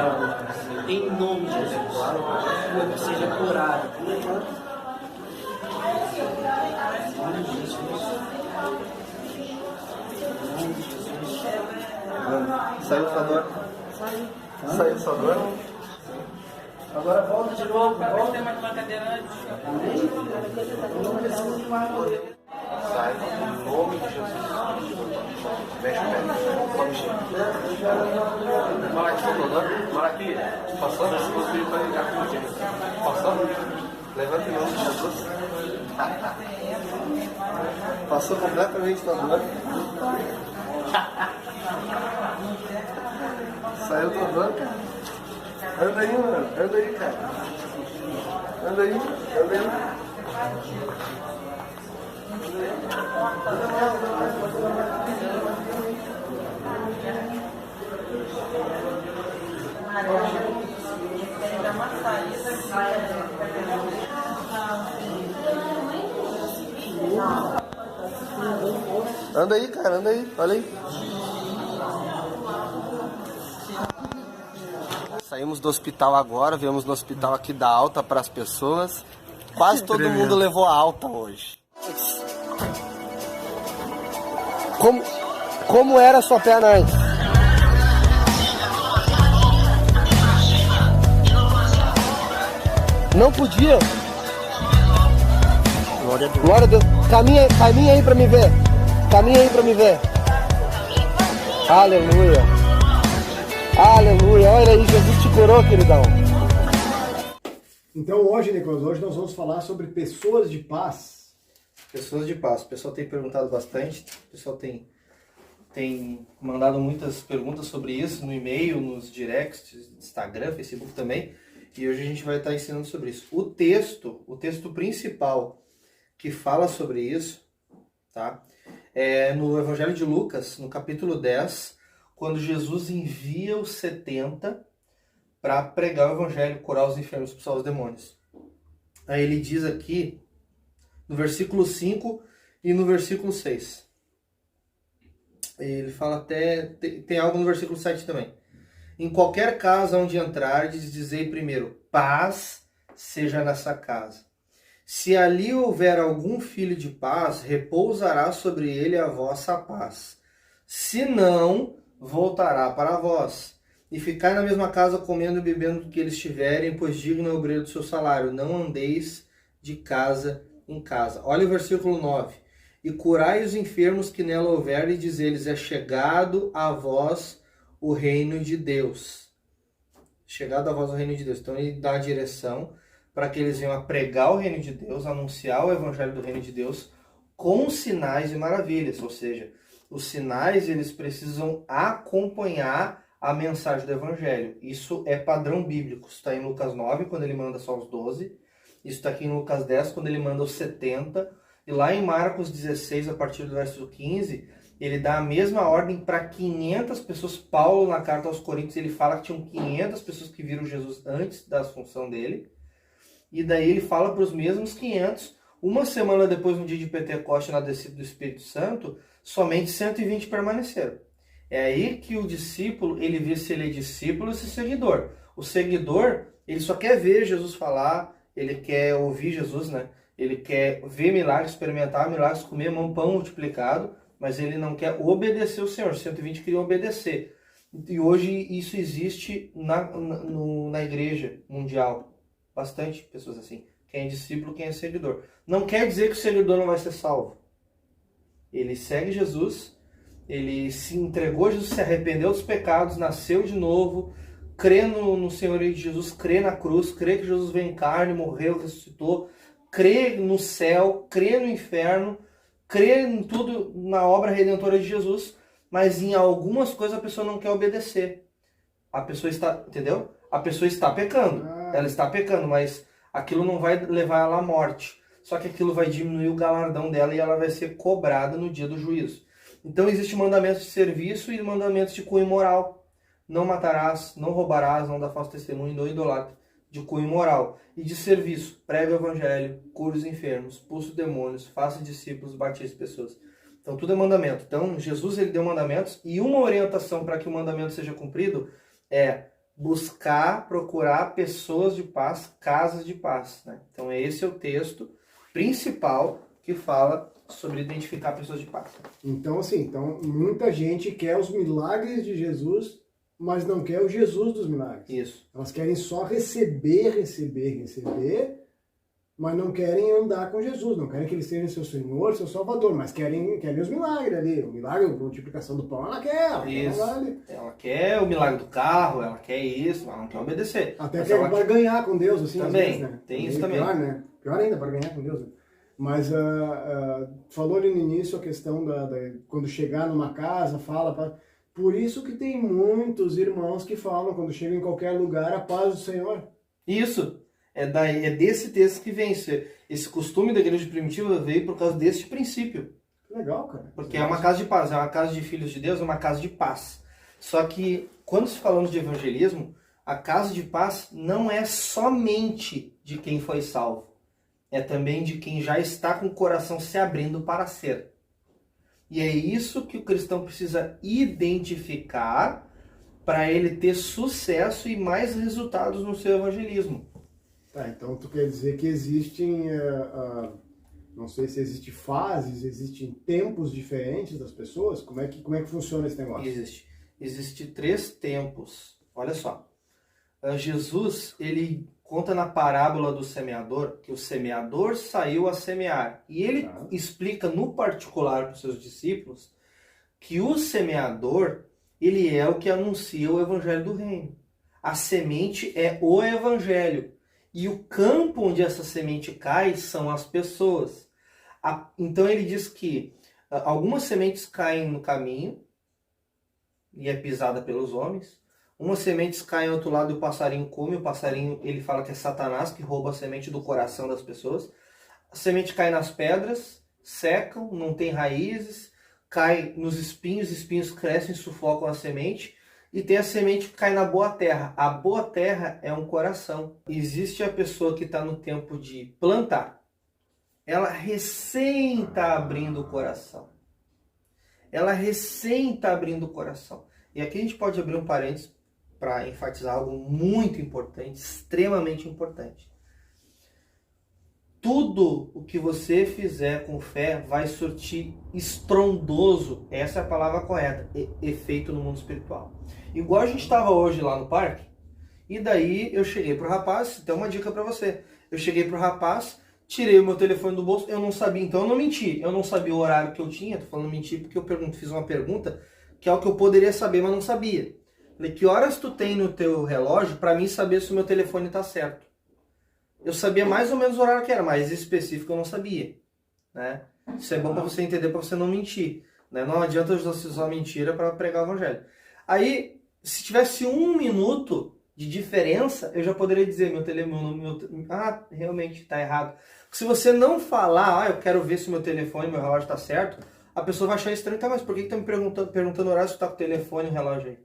dela, em nome de Jesus, seja curada. Saiu sua dor? Saiu sua dor? Agora volta de novo. Volta. Tem mais uma cadeira antes. Sai em nome de Jesus. Mexe o pé. Malaqui, Malaqui, passando esse gostoso para ligar com o time. Passando. Levanta em nome de Jesus. Passou completamente da dor. Saiu da dor, cara. Anda aí, mano. Anda aí, cara. Anda aí. Anda aí. Anda aí, cara, anda aí, olha aí. Saímos do hospital agora, viemos no hospital aqui dar alta para as pessoas. Quase todo mundo levou alta hoje. Como era a sua perna antes? Não podia? Glória a Deus. Caminha aí pra me ver. Caminha aí pra me ver. Aleluia. Aleluia. Olha aí, Jesus te curou, queridão. Então hoje, Nicolas, hoje nós vamos falar sobre pessoas de paz. Pessoas de paz. O pessoal tem perguntado bastante. O pessoal tem mandado muitas perguntas sobre isso no e-mail, nos directs, Instagram, Facebook também. E hoje a gente vai estar ensinando sobre isso. O texto principal que fala sobre isso, tá? É no Evangelho de Lucas, no capítulo 10, quando Jesus envia os 70 para pregar o Evangelho, curar os enfermos, expulsar os demônios. Aí ele diz aqui, no versículo 5 e no versículo 6. Ele fala até... Tem algo no versículo 7 também. Em qualquer casa onde entrardes, dizei primeiro, paz seja nessa casa. Se ali houver algum filho de paz, repousará sobre ele a vossa paz. Se não, voltará para vós. E ficai na mesma casa comendo e bebendo do que eles tiverem, pois digno é o obreiro do seu salário. Não andeis de casa em casa. Olha o versículo 9. E curai os enfermos que nela houver, e diz-lhes, é chegado a vós o reino de Deus. Chegado a vós o reino de Deus. Então ele dá a direção para que eles venham a pregar o reino de Deus, anunciar o evangelho do reino de Deus com sinais e maravilhas. Ou seja, os sinais eles precisam acompanhar a mensagem do evangelho. Isso é padrão bíblico. Isso está em Lucas 9, quando ele manda só os 12. Isso está aqui em Lucas 10, quando ele manda os 70. E lá em Marcos 16, a partir do verso 15... ele dá a mesma ordem para 500 pessoas. Paulo, na carta aos Coríntios, ele fala que tinham 500 pessoas que viram Jesus antes da assunção dele. E daí ele fala para os mesmos 500. Uma semana depois, no dia de Pentecoste, na descida do Espírito Santo, somente 120 permaneceram. É aí que o discípulo, ele vê se ele é discípulo ou se é seguidor. O seguidor, ele só quer ver Jesus falar, ele quer ouvir Jesus, né? Ele quer ver milagres, experimentar milagres, comer pão multiplicado, mas ele não quer obedecer o Senhor. 120 queriam obedecer. E hoje isso existe na igreja mundial. Bastante pessoas assim. Quem é discípulo, quem é seguidor. Não quer dizer que o seguidor não vai ser salvo. Ele segue Jesus, ele se entregou a Jesus, se arrependeu dos pecados, nasceu de novo, crê no Senhor de Jesus, crê na cruz, crê que Jesus veio em carne, morreu, ressuscitou, crê no céu, crê no inferno, crê em tudo, na obra redentora de Jesus, mas em algumas coisas a pessoa não quer obedecer. A pessoa está, entendeu? A pessoa está pecando. Ela está pecando, mas aquilo não vai levar ela à morte. Só que aquilo vai diminuir o galardão dela e ela vai ser cobrada no dia do juízo. Então existe mandamentos de serviço e mandamentos de cunho moral. Não matarás, não roubarás, não dá falso testemunho, não idolatra. De cunho moral. E de serviço, prega o evangelho, cura os enfermos, expulsa demônios, faça discípulos, batize pessoas. Então tudo é mandamento. Então Jesus ele deu mandamentos e uma orientação para que o mandamento seja cumprido é buscar, procurar pessoas de paz, casas de paz, né? Então esse é o texto principal que fala sobre identificar pessoas de paz. Então, assim, muita gente quer os milagres de Jesus, mas não quer o Jesus dos milagres. Isso. Elas querem só receber, mas não querem andar com Jesus, não querem que ele seja seu Senhor, seu Salvador, mas querem os milagres ali. O milagre, a multiplicação do pão, ela quer. Isso. Ela quer o milagre do carro, ela quer isso, ela não quer obedecer. Até mas quer ela para ganhar com Deus, assim, também, às vezes, né? tem isso pior, também. Né? Pior ainda, para ganhar com Deus. Né? Mas falou ali no início a questão quando chegar numa casa, por isso que tem muitos irmãos que falam, quando chegam em qualquer lugar, a paz do Senhor. Isso. É desse texto que vem. Esse costume da igreja primitiva veio por causa desse princípio. Legal, cara. Porque é uma casa de paz, é uma casa de filhos de Deus, é uma casa de paz. Só que, quando falamos de evangelismo, a casa de paz não é somente de quem foi salvo. É também de quem já está com o coração se abrindo para ser. E é isso que o cristão precisa identificar para ele ter sucesso e mais resultados no seu evangelismo. Tá, então tu quer dizer que existem, não sei se existem fases, existem tempos diferentes das pessoas? Como é que funciona esse negócio? Existe 3 tempos. Olha só. Jesus, ele conta na parábola do semeador que o semeador saiu a semear. E ele explica no particular para os seus discípulos que o semeador, ele é o que anuncia o evangelho do reino. A semente é o evangelho. E o campo onde essa semente cai são as pessoas. Então ele diz que algumas sementes caem no caminho e é pisada pelos homens. Umas sementes caem ao outro lado e o passarinho come. O passarinho, ele fala que é Satanás que rouba a semente do coração das pessoas. A semente cai nas pedras, secam, não tem raízes, cai nos espinhos, os espinhos crescem, sufocam a semente. E tem a semente que cai na boa terra. A boa terra é um coração. Existe a pessoa que está no tempo de plantar. Ela recém está abrindo o coração. E aqui a gente pode abrir um parênteses para enfatizar algo muito importante, extremamente importante. Tudo o que você fizer com fé vai surtir estrondoso, essa é a palavra correta, efeito no mundo espiritual. Igual a gente estava hoje lá no parque, e daí eu cheguei pro rapaz, tem uma dica para você. Eu cheguei pro rapaz, tirei o meu telefone do bolso, eu não sabia, então eu não menti. Eu não sabia o horário que eu tinha, tô falando mentir porque eu fiz uma pergunta, que é o que eu poderia saber, mas não sabia. Falei, que horas tu tem no teu relógio para mim saber se o meu telefone tá certo? Eu sabia mais ou menos o horário que era, mas específico eu não sabia, né? Isso é bom para você entender, para você não mentir, né? Não adianta você usar mentira para pregar o evangelho. Aí, se tivesse 1 minuto de diferença, eu já poderia dizer realmente está errado. Se você não falar, eu quero ver se meu telefone, meu relógio está certo, a pessoa vai achar estranho, tá, mas por que tá me perguntando o horário se tu tá com o telefone e o relógio aí?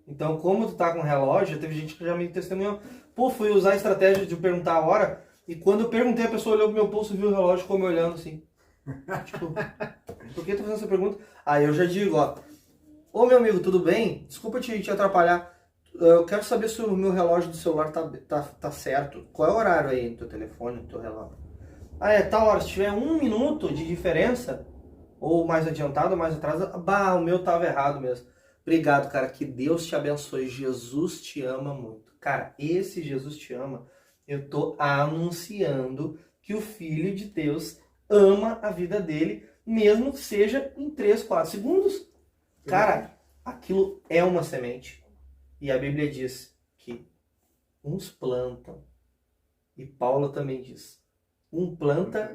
Então, como tu tá com o relógio, teve gente que já me testemunhou, fui usar a estratégia de perguntar a hora, e quando eu perguntei, a pessoa olhou pro meu pulso e viu o relógio e ficou me olhando assim. Tipo, por que tu fazendo essa pergunta? Aí eu já digo, ô meu amigo, tudo bem? Desculpa te atrapalhar. Eu quero saber se o meu relógio do celular tá certo. Qual é o horário aí no teu telefone, no teu relógio? Tal hora. Se tiver 1 minuto de diferença, ou mais adiantado ou mais atrás, o meu tava errado mesmo. Obrigado, cara. Que Deus te abençoe. Jesus te ama muito. Cara, esse Jesus te ama, eu tô anunciando que o Filho de Deus ama a vida dele, mesmo que seja em 3, 4 segundos. Cara, aquilo é uma semente. E a Bíblia diz que uns plantam. E Paulo também diz. Um planta,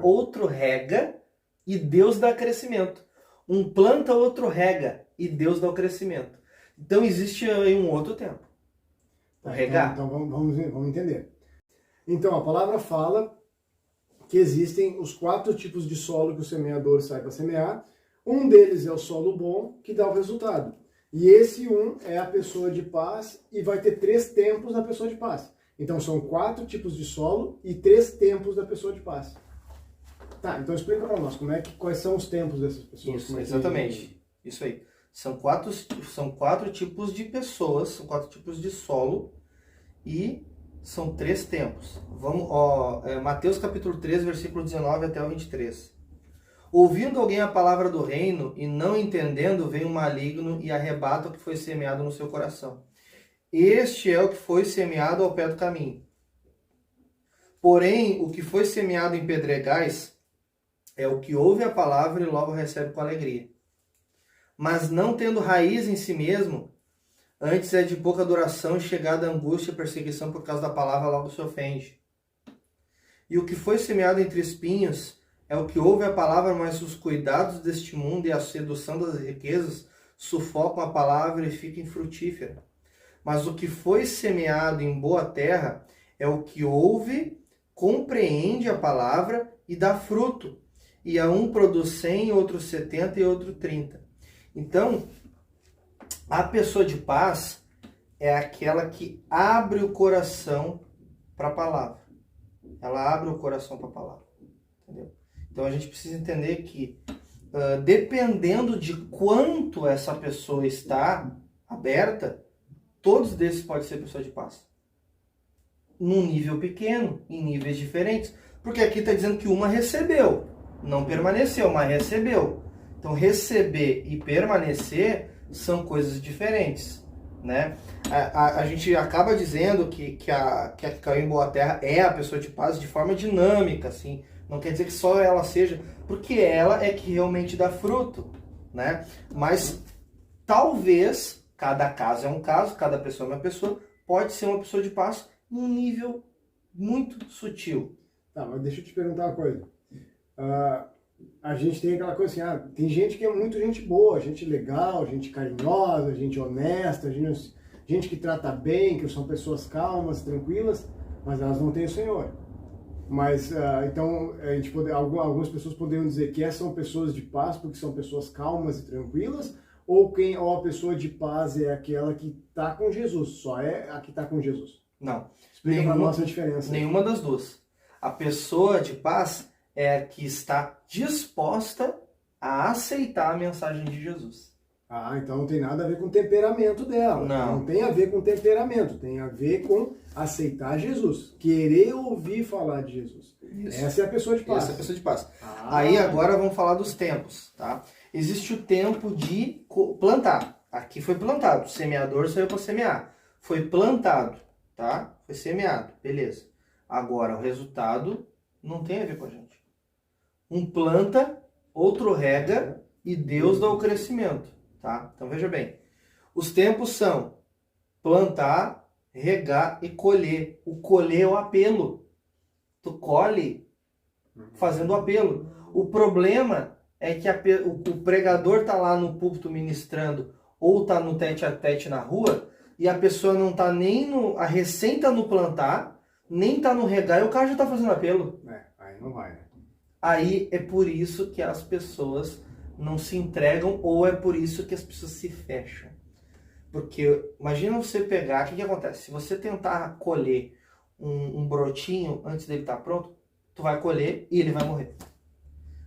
outro rega e Deus dá crescimento. Um planta, outro rega e Deus dá o crescimento. Então existe aí um outro tempo. O regar. Então vamos entender. Então a palavra fala que existem os 4 tipos de solo que o semeador sai para semear. Um deles é o solo bom, que dá o resultado. E esse é a pessoa de paz e vai ter 3 tempos da pessoa de paz. Então são 4 tipos de solo e 3 tempos da pessoa de paz. Tá, então explica para nós quais são os tempos dessas pessoas. Isso, exatamente. Isso aí. São quatro tipos de pessoas, são 4 tipos de solo e são 3 tempos. Vamos, Mateus capítulo 3, versículo 19 até o 23. Ouvindo alguém a palavra do reino e não entendendo, vem um maligno e arrebata o que foi semeado no seu coração. Este é o que foi semeado ao pé do caminho. Porém, o que foi semeado em pedregais é o que ouve a palavra e logo recebe com alegria. Mas não tendo raiz em si mesmo, antes é de pouca duração e chegada a angústia e perseguição por causa da palavra, logo se ofende. E o que foi semeado entre espinhos é o que ouve a palavra, mas os cuidados deste mundo e a sedução das riquezas sufocam a palavra e fica infrutífera. Mas o que foi semeado em boa terra é o que ouve, compreende a palavra e dá fruto. E a um produz 100, outro 70 e outro 30. Então, a pessoa de paz é aquela que abre o coração para a palavra. Ela abre o coração para a palavra. Entendeu? Então a gente precisa entender que, dependendo de quanto essa pessoa está aberta, todos desses podem ser pessoa de paz. Num nível pequeno, em níveis diferentes. Porque aqui está dizendo que uma recebeu, não permaneceu, mas recebeu. Então receber e permanecer são coisas diferentes, né? A gente acaba dizendo que a que caiu em boa terra é a pessoa de paz de forma dinâmica, assim. Não quer dizer que só ela seja, porque ela é que realmente dá fruto, né? Mas talvez, cada caso é um caso, cada pessoa é uma pessoa, pode ser uma pessoa de paz num nível muito sutil. Tá, mas deixa eu te perguntar uma coisa. A gente tem aquela coisa assim, tem gente que é muito gente boa, gente legal, gente carinhosa, gente honesta, gente que trata bem, que são pessoas calmas, tranquilas, mas elas não têm o Senhor. Mas, então, algumas pessoas poderiam dizer que essas são pessoas de paz porque são pessoas calmas e tranquilas, ou a pessoa de paz é aquela que está com Jesus, só é a que está com Jesus? Não. Explica para nós a diferença. Nenhuma das duas. A pessoa de paz é a que está disposta a aceitar a mensagem de Jesus. Então não tem nada a ver com o temperamento dela. Não tem a ver com temperamento, tem a ver com aceitar Jesus. Querer ouvir falar de Jesus. Isso. Essa é a pessoa de paz. Essa é a pessoa de paz. Aí agora vamos falar dos tempos, tá? Existe o tempo de plantar. Aqui foi plantado. O semeador saiu para semear. Foi plantado, tá? Foi semeado. Beleza. Agora o resultado não tem a ver com a gente. Um planta, outro rega e Deus dá o crescimento. Tá? Então veja bem, os tempos são plantar, regar e colher. O colher é o apelo. Tu colhe fazendo o apelo. O problema é que o pregador tá lá no púlpito ministrando ou tá no tete a tete na rua e a pessoa não tá nem a recém tá no plantar, nem tá no regar e o cara já tá fazendo apelo. Aí não vai, né? Aí é por isso que as pessoas não se entregam, ou é por isso que as pessoas se fecham. Porque imagina você pegar, o que acontece? Se você tentar colher um brotinho antes dele estar pronto, tu vai colher e ele vai morrer.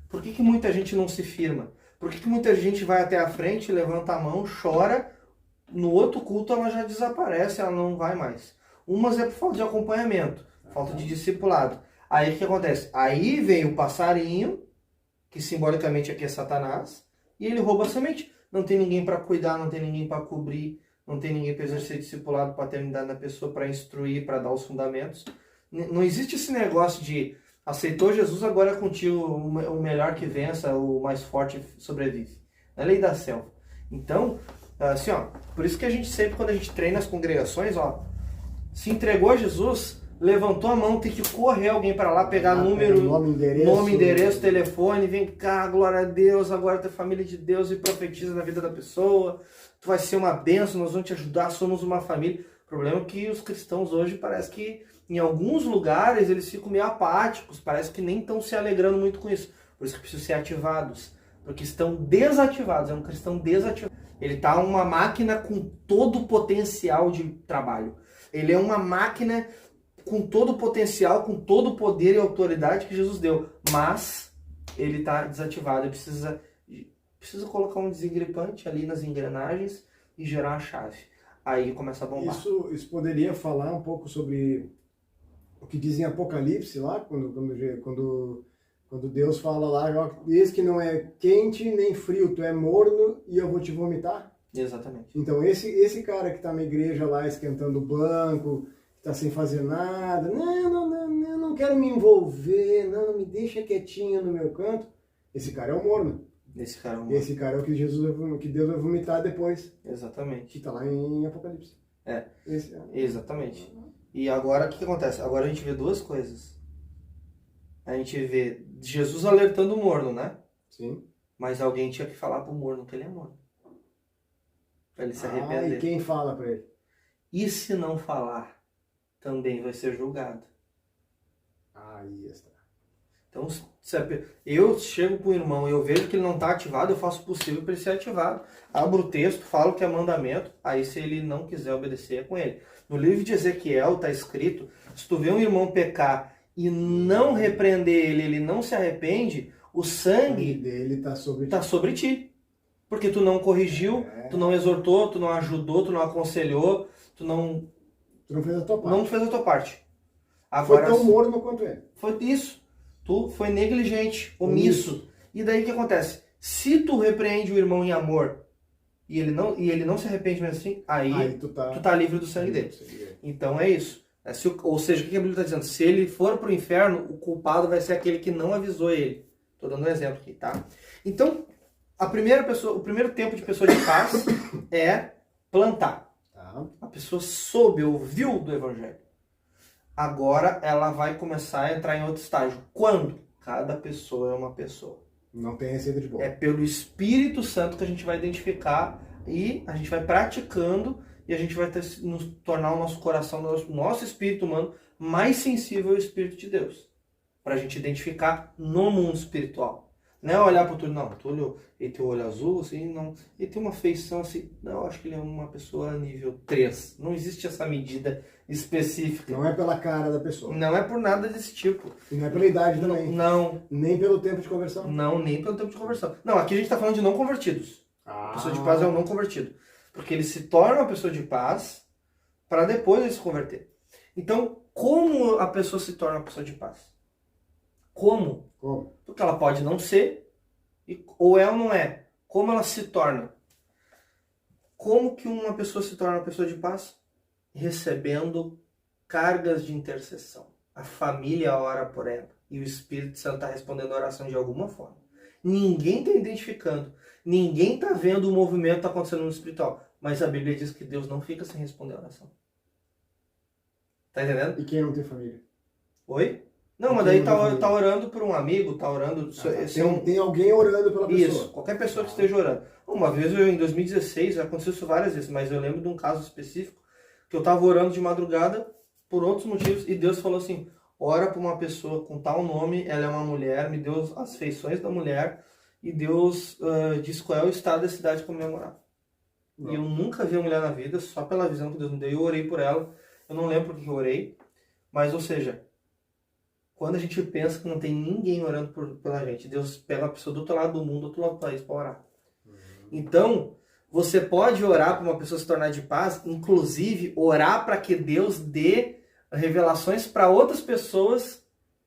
Por que muita gente não se firma? Por que muita gente vai até a frente, levanta a mão, chora, no outro culto ela já desaparece, ela não vai mais. Umas é por falta de acompanhamento, falta de discipulado. Aí o que acontece? Aí vem o passarinho, que simbolicamente aqui é Satanás, e ele rouba a semente. Não tem ninguém para cuidar, não tem ninguém para cobrir, não tem ninguém para exercer discipulado, paternidade na pessoa, para instruir, para dar os fundamentos. Não existe esse negócio de aceitou Jesus, agora é contigo, o melhor que vença, o mais forte sobrevive. É a lei da selva. Então, assim, por isso que a gente sempre, quando a gente treina as congregações, se entregou a Jesus, levantou a mão, tem que correr alguém para lá, pegar número, nome, endereço, telefone, vem cá, glória a Deus, agora tu é família de Deus e profetiza na vida da pessoa, tu vai ser uma bênção, nós vamos te ajudar, somos uma família. O problema é que os cristãos hoje parece que em alguns lugares eles ficam meio apáticos, parece que nem estão se alegrando muito com isso, por isso que precisam ser ativados, porque estão desativados, é um cristão desativado. Ele está uma máquina com todo o potencial de trabalho, ele é uma máquina com todo o potencial, com todo o poder e autoridade que Jesus deu. Mas ele está desativado, ele precisa precisa colocar um desengripante ali nas engrenagens e gerar a chave. Aí começa a bombar. Isso poderia falar um pouco sobre o que diz em Apocalipse lá, quando Deus fala lá, ó, eis que não é quente nem frio, tu é morno e eu vou te vomitar. Exatamente. Então esse cara que está na igreja lá esquentando o banco, que está sem fazer nada, não quero me envolver, não me deixa quietinho no meu canto, esse cara é o morno. Esse cara é um... Esse cara é o que Deus vai vomitar depois, Exatamente. que está lá em Apocalipse. Exatamente. E agora, o que acontece? Agora a gente vê duas coisas. A gente vê Jesus alertando o morno, né? Sim. Mas alguém tinha que falar pro morno que ele é morno. Pra ele se arrepender. E quem fala para ele? E se não falar, também vai ser julgado. Aí está. Então, eu chego pro irmão e eu vejo que ele não está ativado, eu faço o possível para ele ser ativado. Abro o texto, falo que é mandamento, aí se ele não quiser obedecer, é com ele. No livro de Ezequiel está escrito, se tu vê um irmão pecar e não repreender ele, ele não se arrepende, o sangue dele está sobre ti. Porque tu não corrigiu, tu não exortou, tu não ajudou, tu não aconselhou, tu não fez a tua parte. Não fez a tua parte. Agora, foi tão morno quanto ele. Foi isso. Tu foi negligente, omisso. E daí o que acontece? Se tu repreende o irmão em amor e ele não se arrepende mesmo assim, aí tu tá livre do sangue dele. Então é isso. Ou seja, o que a Bíblia está dizendo? Se ele for pro inferno, o culpado vai ser aquele que não avisou ele. Estou dando um exemplo aqui, tá? Então, o primeiro tempo de pessoa de paz é plantar. A pessoa soube, ouviu do Evangelho. Agora ela vai começar a entrar em outro estágio. Quando? Cada pessoa é uma pessoa. Não tem receita de bolo. É pelo Espírito Santo que a gente vai identificar e a gente vai praticando e a gente vai nos tornar o nosso coração, o nosso espírito humano mais sensível ao Espírito de Deus. Para a gente identificar no mundo espiritual. Não é olhar para o Túlio, não, o Túlio ele tem o olho azul, assim, não, ele tem uma feição assim, não, eu acho que ele é uma pessoa nível 3. Não existe essa medida específica. Não é pela cara da pessoa. Não é por nada desse tipo. E não é pela idade também. Não. Nem pelo tempo de conversão. Não, nem pelo tempo de conversão. Não, aqui a gente está falando de não convertidos. A pessoa de paz é um não convertido. Porque ele se torna uma pessoa de paz para depois ele se converter. Então, como a pessoa se torna uma pessoa de paz? Como? Porque ela pode não ser, ou é ou não é. Como ela se torna? Como que uma pessoa se torna uma pessoa de paz? Recebendo cargas de intercessão. A família ora por ela. E o Espírito Santo está respondendo a oração de alguma forma. Ninguém está identificando. Ninguém está vendo o movimento acontecendo no espiritual. Mas a Bíblia diz que Deus não fica sem responder a oração. Tá entendendo? E quem não tem família? Oi? Não, mas daí tá orando por um amigo, tá orando... Tem alguém orando pela pessoa. Isso, qualquer pessoa que esteja orando. Uma vez, em 2016, já aconteceu isso várias vezes, mas eu lembro de um caso específico, que eu tava orando de madrugada, por outros motivos, e Deus falou assim, ora por uma pessoa com tal nome, ela é uma mulher, me deu as feições da mulher, e Deus disse qual é o estado da cidade para comemorar. E eu nunca vi a mulher na vida, só pela visão que Deus me deu, eu orei por ela, eu não lembro por que eu orei, mas, ou seja... Quando a gente pensa que não tem ninguém orando pela gente, Deus pega a pessoa do outro lado do mundo, do outro lado do país para orar. Então, você pode orar para uma pessoa se tornar de paz, inclusive orar para que Deus dê revelações para outras pessoas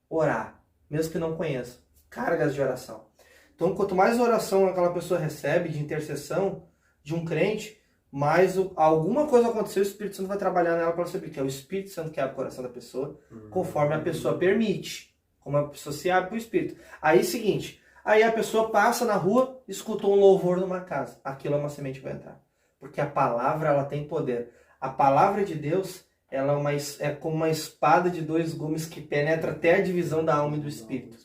orar, mesmo que não conheçam. Cargas de oração. Então, quanto mais oração aquela pessoa recebe de intercessão de um crente, mais alguma coisa aconteceu, o Espírito Santo vai trabalhar nela para ela saber que é o Espírito Santo que abre o coração da pessoa, conforme a pessoa permite, como a pessoa se abre para o Espírito. Aí, seguinte, aí a pessoa passa na rua, escutou um louvor numa casa. Aquilo é uma semente que vai entrar. Porque a palavra, ela tem poder. A palavra de Deus, ela é como uma espada de 2 gumes que penetra até a divisão da alma e do Espírito.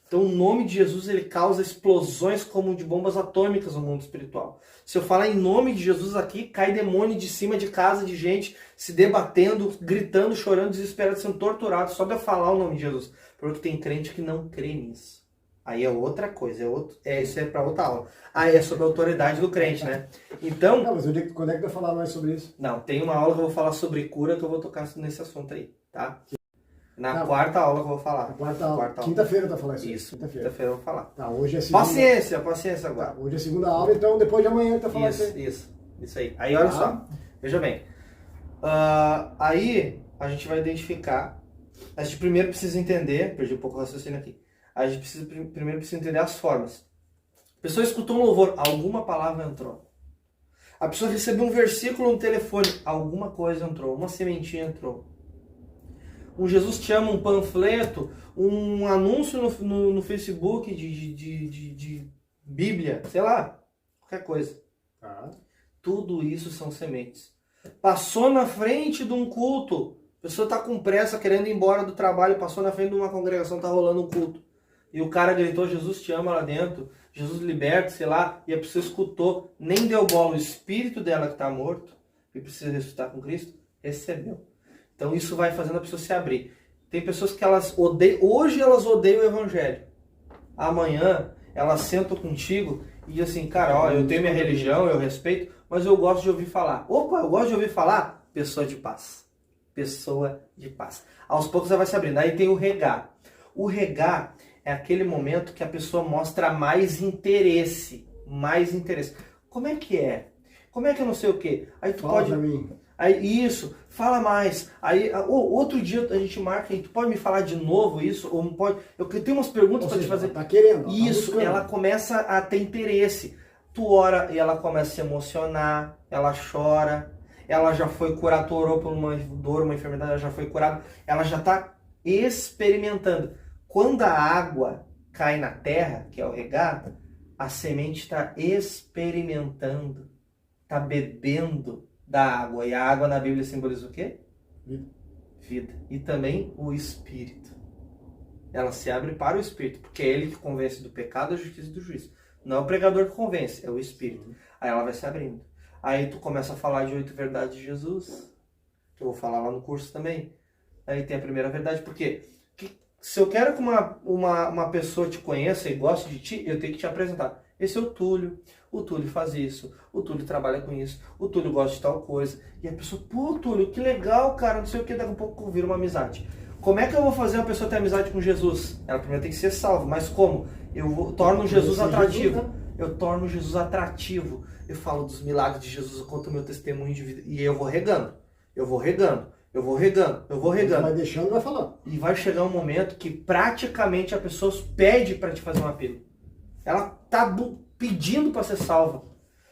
Então, o nome de Jesus, ele causa explosões como de bombas atômicas no mundo espiritual. Se eu falar em nome de Jesus aqui, cai demônio de cima de casa de gente se debatendo, gritando, chorando, desesperado, sendo torturado só de eu falar o nome de Jesus. Porque tem crente que não crê nisso. Aí é outra coisa, isso é para outra aula. Aí é sobre a autoridade do crente, né? Então... Não, mas quando é que vai falar mais sobre isso? Não, tem uma aula que eu vou falar sobre cura, que eu vou tocar nesse assunto aí, tá? Na quarta aula que eu vou falar. Na quarta aula. Quinta-feira tá falando isso. Isso, quinta-feira. Quinta-feira eu vou falar. Tá, hoje é segunda. Paciência agora. Tá, hoje é segunda aula, então depois de amanhã tá falando Isso aí. Aí olha só, veja bem. Aí a gente vai identificar. A gente primeiro precisa entender, perdi um pouco o raciocínio aqui. A gente primeiro precisa entender as formas. A pessoa escutou um louvor, alguma palavra entrou. A pessoa recebeu um versículo no telefone, alguma coisa entrou, uma sementinha entrou. Um Jesus Te Ama, um panfleto, um anúncio no Facebook de Bíblia, sei lá, qualquer coisa. Tudo isso são sementes. Passou na frente de um culto, a pessoa está com pressa, querendo ir embora do trabalho, passou na frente de uma congregação, está rolando um culto. E o cara gritou, Jesus te ama lá dentro, Jesus liberta, sei lá, e a pessoa escutou, nem deu bola, o espírito dela que está morto, e precisa ressuscitar com Cristo, recebeu. Então isso vai fazendo a pessoa se abrir. Tem pessoas que elas odeiam, hoje elas odeiam o evangelho. Amanhã elas sentam contigo e assim, cara, ó, eu tenho minha religião, eu respeito, mas eu gosto de ouvir falar. Opa, eu gosto de ouvir falar? Pessoa de paz. Pessoa de paz. Aos poucos ela vai se abrindo. Aí tem o regar. O regar é aquele momento que a pessoa mostra mais interesse. Mais interesse. Como é que é? Como é que eu não sei o quê? Aí tu Fala pra mim. Aí, isso, fala mais. Aí, outro dia a gente marca, tu pode me falar de novo isso? Ou não pode? Eu tenho umas perguntas para te fazer. Tá querendo. Isso, tá ela começa a ter interesse. Tu ora e ela começa a se emocionar, ela chora, ela já foi curada, tu orou por uma dor, uma enfermidade, ela já foi curada, ela já está experimentando. Quando a água cai na terra, que é o regar, a semente está experimentando, está bebendo da água. E a água na Bíblia simboliza o quê? Vida. E também o Espírito. Ela se abre para o Espírito, porque é ele que convence do pecado, da justiça e do juízo. Não é o pregador que convence, é o Espírito. Aí ela vai se abrindo. Aí tu começa a falar de 8 verdades de Jesus, que eu vou falar lá no curso também. Aí tem a primeira verdade, porque se eu quero que uma pessoa te conheça e goste de ti, eu tenho que te apresentar. Esse é o Túlio faz isso, o Túlio trabalha com isso, o Túlio gosta de tal coisa. E a pessoa, pô, Túlio, que legal, cara, não sei o que, daqui a pouco vira uma amizade. Como é que eu vou fazer uma pessoa ter amizade com Jesus? Ela primeiro tem que ser salva, mas como? Eu torno Jesus atrativo. Eu torno Jesus atrativo. Eu falo dos milagres de Jesus, eu conto o meu testemunho de vida. E eu vou regando. Vai deixando, vai falando. E vai chegar um momento que praticamente a pessoa pede para te fazer um apelo. Ela tá pedindo para ser salva.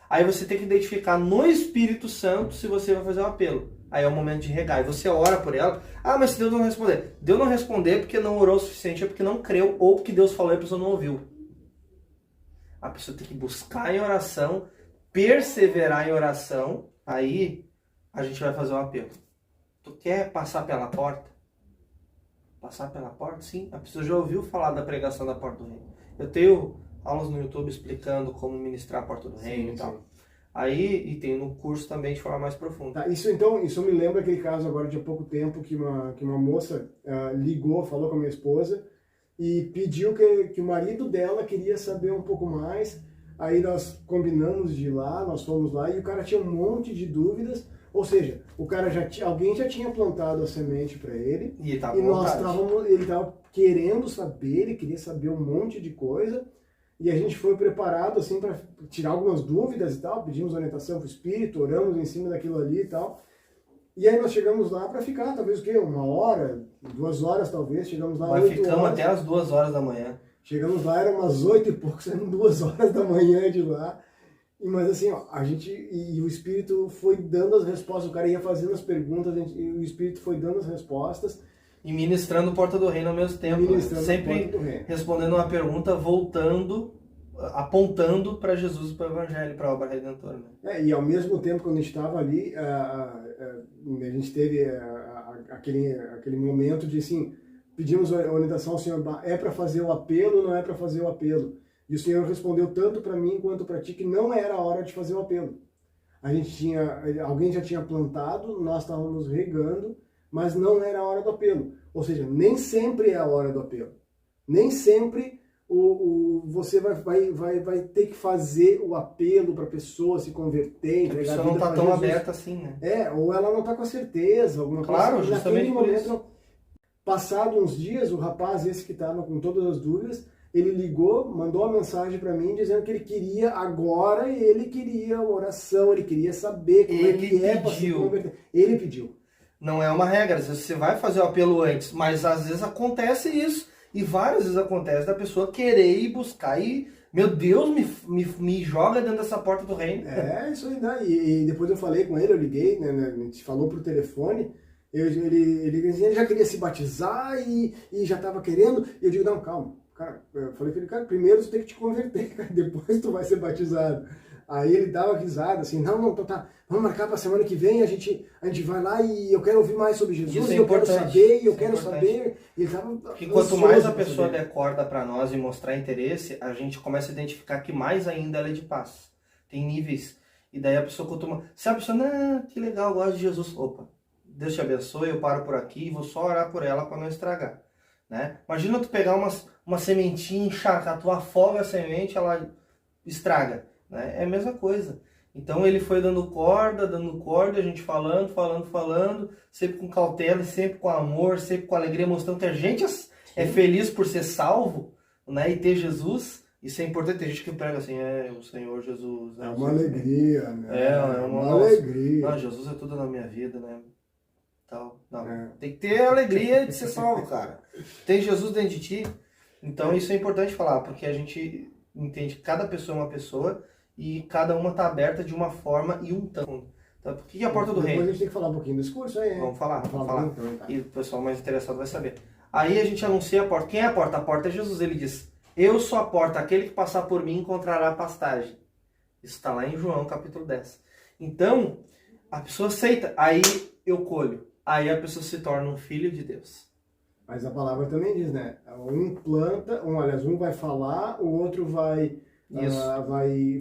Aí você tem que identificar no Espírito Santo se você vai fazer um apelo. Aí é o momento de regar. E você ora por ela. Ah, mas se Deus não responder. Deus não responder porque não orou o suficiente, é porque não creu, ou porque Deus falou e a pessoa não ouviu. A pessoa tem que buscar em oração, perseverar em oração. Aí a gente vai fazer um apelo. Tu quer passar pela porta? Passar pela porta? Sim. A pessoa já ouviu falar da pregação da porta do reino. Eu tenho aulas no YouTube explicando como ministrar a porta do reino e tal. Aí, e tem no curso também de forma mais profunda. Tá, isso me lembra aquele caso agora de há pouco tempo que uma moça ligou, falou com a minha esposa e pediu que o marido dela queria saber um pouco mais. Aí nós combinamos de ir lá, nós fomos lá e o cara tinha um monte de dúvidas. Ou seja, alguém já tinha plantado a semente para ele e ele estava querendo saber, ele queria saber um monte de coisa. E a gente foi preparado assim para tirar algumas dúvidas e tal, pedimos orientação para o Espírito, oramos em cima daquilo ali e tal. E aí nós chegamos lá para ficar, talvez o quê? 1 hora, 2 horas talvez, chegamos lá 8 ficamos horas. Até as 2 horas da manhã. Chegamos lá, eram umas 8 e pouco, saímos 2 horas da manhã de lá. Mas assim, ó, e o Espírito foi dando as respostas, o cara ia fazendo as perguntas, e o Espírito foi dando as respostas. E ministrando Porta do Reino ao mesmo tempo. Sempre respondendo uma pergunta, voltando, apontando para Jesus e para o Evangelho, para a obra redentora. Né? E ao mesmo tempo, quando a gente estava ali, a gente teve aquele momento de assim, pedimos orientação ao Senhor, é para fazer o apelo ou não é para fazer o apelo? E o Senhor respondeu tanto para mim quanto para ti que não era a hora de fazer o apelo. Alguém já tinha plantado, nós estávamos regando, mas não era a hora do apelo. Ou seja, nem sempre é a hora do apelo. Nem sempre você vai ter que fazer o apelo para a pessoa se converter, entregar a vida. A pessoa não está tão aberta assim, né? Ou ela não está com a certeza, alguma coisa. Claro, justamente por isso. Passado uns dias, o rapaz esse que estava com todas as dúvidas, ele ligou, mandou uma mensagem para mim dizendo que ele queria agora, ele queria uma oração, ele queria saber como Ele é que é para se pediu. converter. Ele pediu. Não é uma regra, às vezes você vai fazer o apelo antes, mas às vezes acontece isso. E várias vezes acontece da pessoa querer ir buscar e, meu Deus, me joga dentro dessa porta do reino. É, isso aí dá. E depois eu falei com ele, eu liguei, né, a gente falou por telefone, ele já queria se batizar e já estava querendo, e eu digo, não, calma. Cara, eu falei com ele, cara, primeiro você tem que te converter, cara, depois tu vai ser batizado. Aí ele dava risada, assim, não, tá, vamos marcar pra semana que vem, a gente vai lá e eu quero ouvir mais sobre Jesus, Isso é e eu quero importante, saber, e eu isso é quero importante. saber. E ele tava Porque quanto ansioso mais a pra pessoa saber. der corda para nós e mostrar interesse, a gente começa a identificar que mais ainda ela é de paz. Tem níveis. E daí a pessoa costuma... Se a pessoa, não, que legal, eu gosto de Jesus. Opa, Deus te abençoe, eu paro por aqui e vou só orar por ela para não estragar. Né? Imagina tu pegar uma sementinha, encharcar, tu afoga a semente, ela estraga. Né? É a mesma coisa. Então ele foi dando corda, a gente falando, sempre com cautela, sempre com amor, sempre com alegria, mostrando que a gente é feliz por ser salvo, né? E ter Jesus. Isso é importante. Tem gente que prega assim, o Senhor Jesus. É uma alegria, né? É uma alegria. Não, Jesus é tudo na minha vida, né? Tal. Não. É. Tem que ter a alegria de ser salvo, cara. Tem Jesus dentro de ti. Então isso é importante falar, porque a gente entende que cada pessoa é uma pessoa e cada uma está aberta de uma forma e um tanto. Então, o que é a porta do Depois reino? a gente tem que falar um pouquinho desse curso aí, hein? Vamos falar. Então, tá. E o pessoal mais interessado vai saber. Aí a gente anuncia a porta. Quem é a porta? A porta é Jesus. Ele diz, eu sou a porta, aquele que passar por mim encontrará pastagem. Isso está lá em João, capítulo 10. Então, a pessoa aceita, aí eu colho. Aí a pessoa se torna um filho de Deus. Mas a palavra também diz, né? Um planta, um vai falar, o outro vai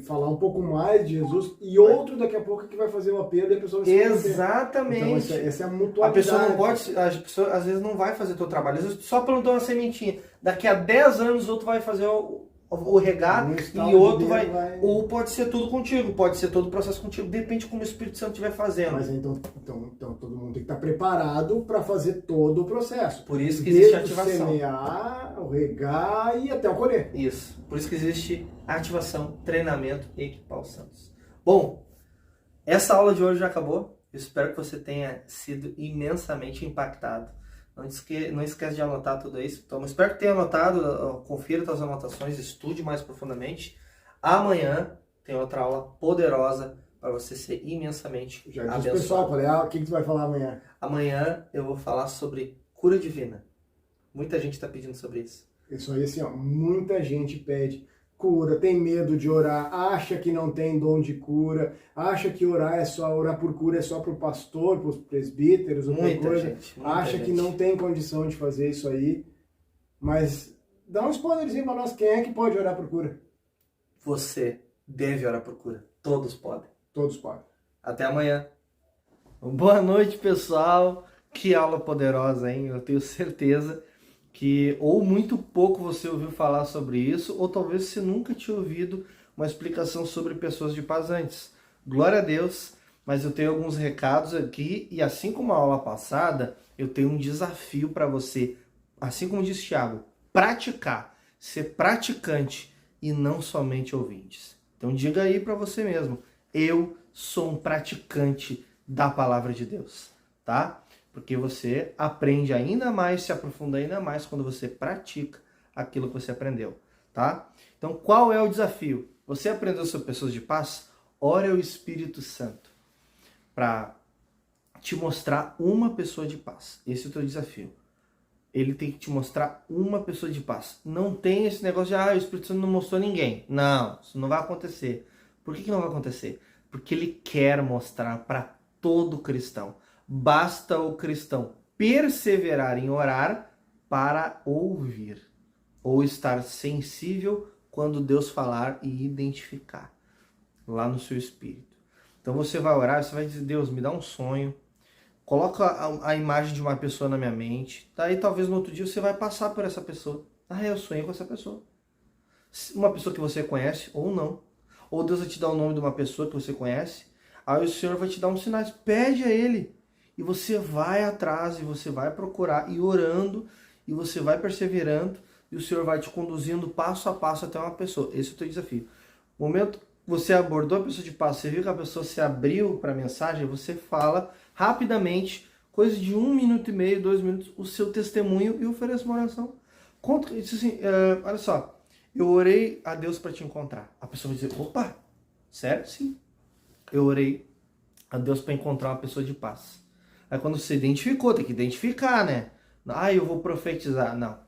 falar um pouco mais de Jesus, e outro daqui a pouco que vai fazer o apelo e a pessoa vai se converter. Exatamente. Então essa é a mutualidade. A pessoa não pode, a pessoa às vezes não vai fazer o teu trabalho, às vezes só plantou uma sementinha. Daqui a 10 anos outro vai fazer o regar e outro vai... Ou pode ser tudo contigo, pode ser todo o processo contigo, depende de como o Espírito Santo estiver fazendo. Mas então todo mundo tem que estar preparado para fazer todo o processo. Por isso que existe desde ativação. o semear, o regar e até o colher. Isso. Por isso que existe ativação, treinamento e equipar os santos. Bom, essa aula de hoje já acabou. Eu espero que você tenha sido imensamente impactado. Não esquece de anotar tudo isso. Então, espero que tenha anotado. Confira suas anotações, estude mais profundamente. Amanhã tem outra aula poderosa para você ser imensamente Já disse abençoado. pessoal, falei, o que tu vai falar amanhã? Amanhã eu vou falar sobre cura divina. Muita gente está pedindo sobre isso. Isso aí, assim, muita gente pede cura, tem medo de orar, acha que não tem dom de cura, acha que orar por cura é só para o pastor, para os presbíteros, outra Muita coisa, gente. acha que não tem condição de fazer isso aí, mas dá um spoilerzinho para nós, quem é que pode orar por cura? Você deve orar por cura. Todos podem. Todos podem. Até amanhã. Boa noite, pessoal. Que aula poderosa, hein? Eu tenho certeza que ou muito pouco você ouviu falar sobre isso, ou talvez você nunca tinha ouvido uma explicação sobre pessoas de paz antes. Glória a Deus, mas eu tenho alguns recados aqui, e assim como a aula passada, eu tenho um desafio para você, assim como disse Thiago, praticar, ser praticante e não somente ouvintes. Então diga aí para você mesmo, eu sou um praticante da palavra de Deus, tá? Porque você aprende ainda mais, se aprofunda ainda mais quando você pratica aquilo que você aprendeu, tá? Então, qual é o desafio? Você aprendeu sobre pessoas de paz? Ore ao Espírito Santo para te mostrar uma pessoa de paz. Esse é o teu desafio. Ele tem que te mostrar uma pessoa de paz. Não tem esse negócio de, o Espírito Santo não mostrou ninguém. Não, isso não vai acontecer. Por que não vai acontecer? Porque ele quer mostrar para todo cristão. Basta o cristão perseverar em orar para ouvir, ou estar sensível quando Deus falar e identificar lá no seu espírito. Então você vai orar, você vai dizer, Deus, me dá um sonho, coloca a imagem de uma pessoa na minha mente, daí talvez no outro dia você vai passar por essa pessoa. Eu sonhei com essa pessoa. Uma pessoa que você conhece ou não. Ou Deus vai te dar o nome de uma pessoa que você conhece, aí o Senhor vai te dar uns sinais, pede a Ele. e você vai atrás, e você vai procurar, e orando, e você vai perseverando, e o Senhor vai te conduzindo passo a passo até uma pessoa. Esse é o teu desafio. No momento que você abordou a pessoa de paz, você viu que a pessoa se abriu para a mensagem, você fala rapidamente, coisa de 1 minuto e meio, 2 minutos, o seu testemunho e oferece uma oração. Conta isso assim, olha só, eu orei a Deus para te encontrar. A pessoa vai dizer, opa, sério? Sim. Eu orei a Deus para encontrar uma pessoa de paz. Aí quando você identificou, tem que identificar, né? Ah, eu vou profetizar. Não.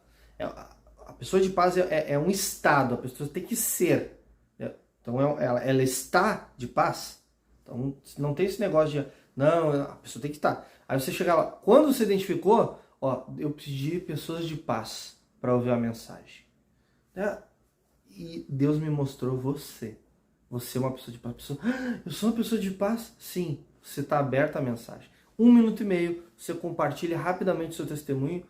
A pessoa de paz é um estado, a pessoa tem que ser. Então ela está de paz. Então não tem esse negócio de, não, a pessoa tem que estar. Aí você chega lá, quando você identificou, ó, eu pedi pessoas de paz para ouvir a mensagem. E Deus me mostrou você. Você é uma pessoa de paz. Eu sou uma pessoa de paz? Sim. Você está aberto à mensagem. 1 minuto e meio, você compartilha rapidamente o seu testemunho,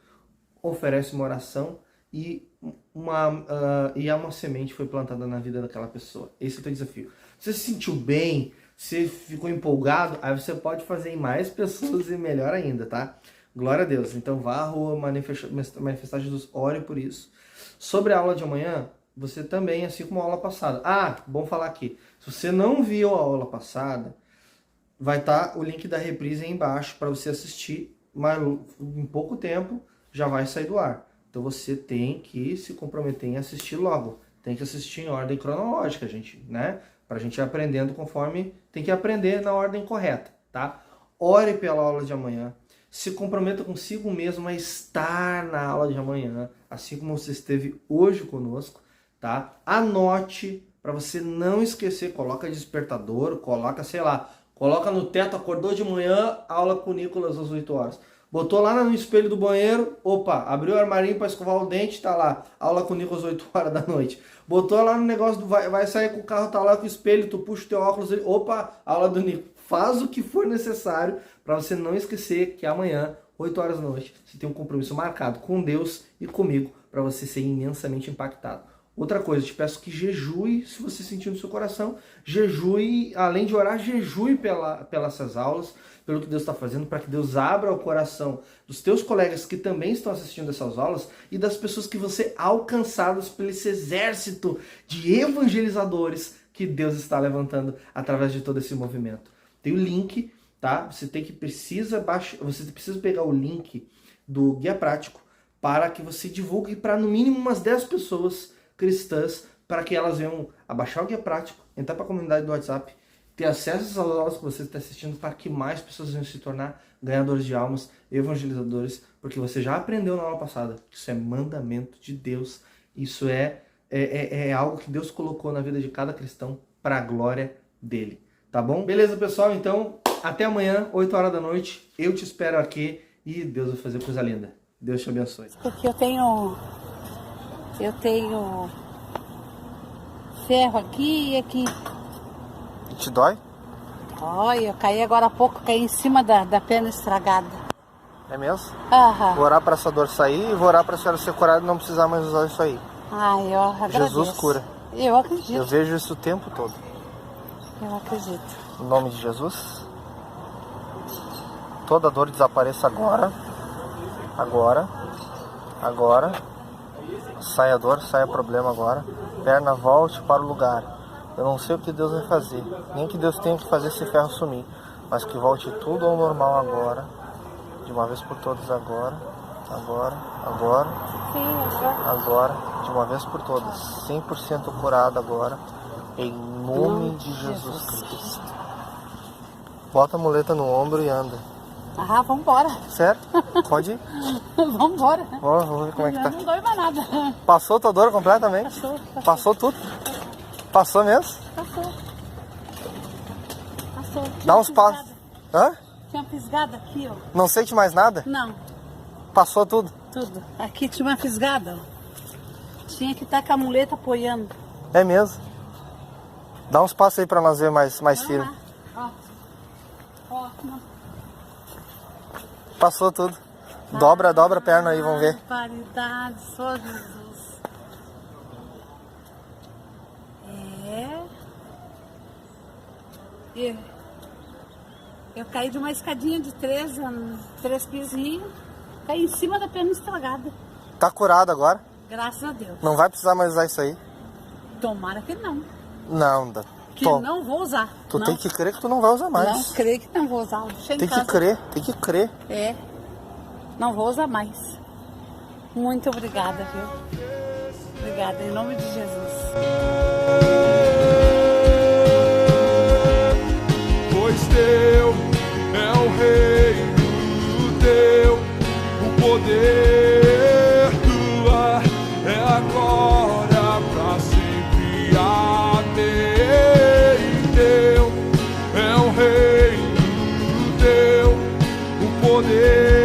oferece uma oração e uma semente foi plantada na vida daquela pessoa. Esse é o teu desafio. Você se sentiu bem, você ficou empolgado, aí você pode fazer em mais pessoas e melhor ainda, tá? Glória a Deus. Então vá à rua, manifestar Jesus, ore por isso. Sobre a aula de amanhã, você também, assim como a aula passada. Bom falar aqui. Se você não viu a aula passada, vai estar o link da reprise aí embaixo para você assistir, mas em pouco tempo já vai sair do ar. Então você tem que se comprometer em assistir logo. Tem que assistir em ordem cronológica, gente, né? Pra gente ir aprendendo conforme tem que aprender na ordem correta, tá? Ore pela aula de amanhã. Se comprometa consigo mesmo a estar na aula de amanhã, assim como você esteve hoje conosco, tá? Anote para você não esquecer, coloca despertador, coloca, sei lá, coloca no teto, acordou de manhã, aula com o Nicolas às 8 horas. Botou lá no espelho do banheiro, opa, abriu o armarinho para escovar o dente, tá lá, aula com o Nicolas às 8 horas da noite. Botou lá no negócio, vai sair com o carro, tá lá com o espelho, tu puxa o teu óculos, opa, aula do Nicolas. Faz o que for necessário para você não esquecer que amanhã, 8 horas da noite, você tem um compromisso marcado com Deus e comigo para você ser imensamente impactado. Outra coisa, te peço que jejue, se você sentir no seu coração, jejue, além de orar, jejue pelas essas aulas, pelo que Deus está fazendo, para que Deus abra o coração dos teus colegas que também estão assistindo essas aulas e das pessoas que você alcançados pelo esse exército de evangelizadores que Deus está levantando através de todo esse movimento. Tem o link, tá? Você precisa pegar o link do Guia Prático para que você divulgue para no mínimo umas 10 pessoas cristãs, para que elas venham a baixar o Guia Prático, entrar para a comunidade do WhatsApp, ter acesso às aulas que você está assistindo, para que mais pessoas venham se tornar ganhadores de almas, evangelizadores, porque você já aprendeu na aula passada que isso é mandamento de Deus, isso é algo que Deus colocou na vida de cada cristão para a glória dele. Tá bom? Beleza, pessoal? Então, até amanhã, 8 horas da noite. Eu te espero aqui e Deus vai fazer coisa linda. Deus te abençoe. Porque eu tenho ferro aqui e aqui. E te dói? Olha, eu caí agora há pouco, caí em cima da perna estragada. É mesmo? Aham. Vou orar para essa dor sair e vou orar para a senhora ser curada e não precisar mais usar isso aí. Ai, eu agradeço. Jesus cura. Eu acredito. Eu vejo isso o tempo todo. Eu acredito. Em nome de Jesus. Toda dor desapareça agora. Agora. Agora. Saia dor, saia problema agora. Perna volte para o lugar. Eu não sei o que Deus vai fazer. Nem que Deus tenha que fazer esse ferro sumir. Mas que volte tudo ao normal agora. De uma vez por todas agora. Agora. Agora. Sim, Agora. De uma vez por todas. 100% curado agora. Em nome de Jesus Cristo. Bota a muleta no ombro e anda. Ah, vambora. Certo? Pode ir? Vambora. Vou ver como é que tá. Não dói mais nada. Passou tua dor completamente? Passou tudo? Passou mesmo? Passou. Dá uns passos. Hã? Tinha uma fisgada aqui, ó. Não sente mais nada? Não, Passou tudo? tudo. Aqui tinha uma fisgada, ó. Tinha que estar com a muleta apoiando. É mesmo? Dá uns passos aí pra nós ver mais firme. Ó. Ó, não. Passou tudo. Dobra a perna aí, vamos ver. Paridade, só Jesus. Eu caí de uma escadinha de 3 pisinhos, caí em cima da perna estragada. Tá curado agora? Graças a Deus. Não vai precisar mais usar isso aí? Tomara que não. Não, Que não vou usar. Tu não. tem que crer que tu não vai usar mais. Não, creio que não vou usar. Deixa em Tem que casa. crer, tem que crer. É, não vou usar mais. Muito obrigada, viu? Obrigada, em nome de Jesus. Pois teu é o reino, teu o poder, tua é agora pra sempre. Amém. Teu é o reino, teu o poder.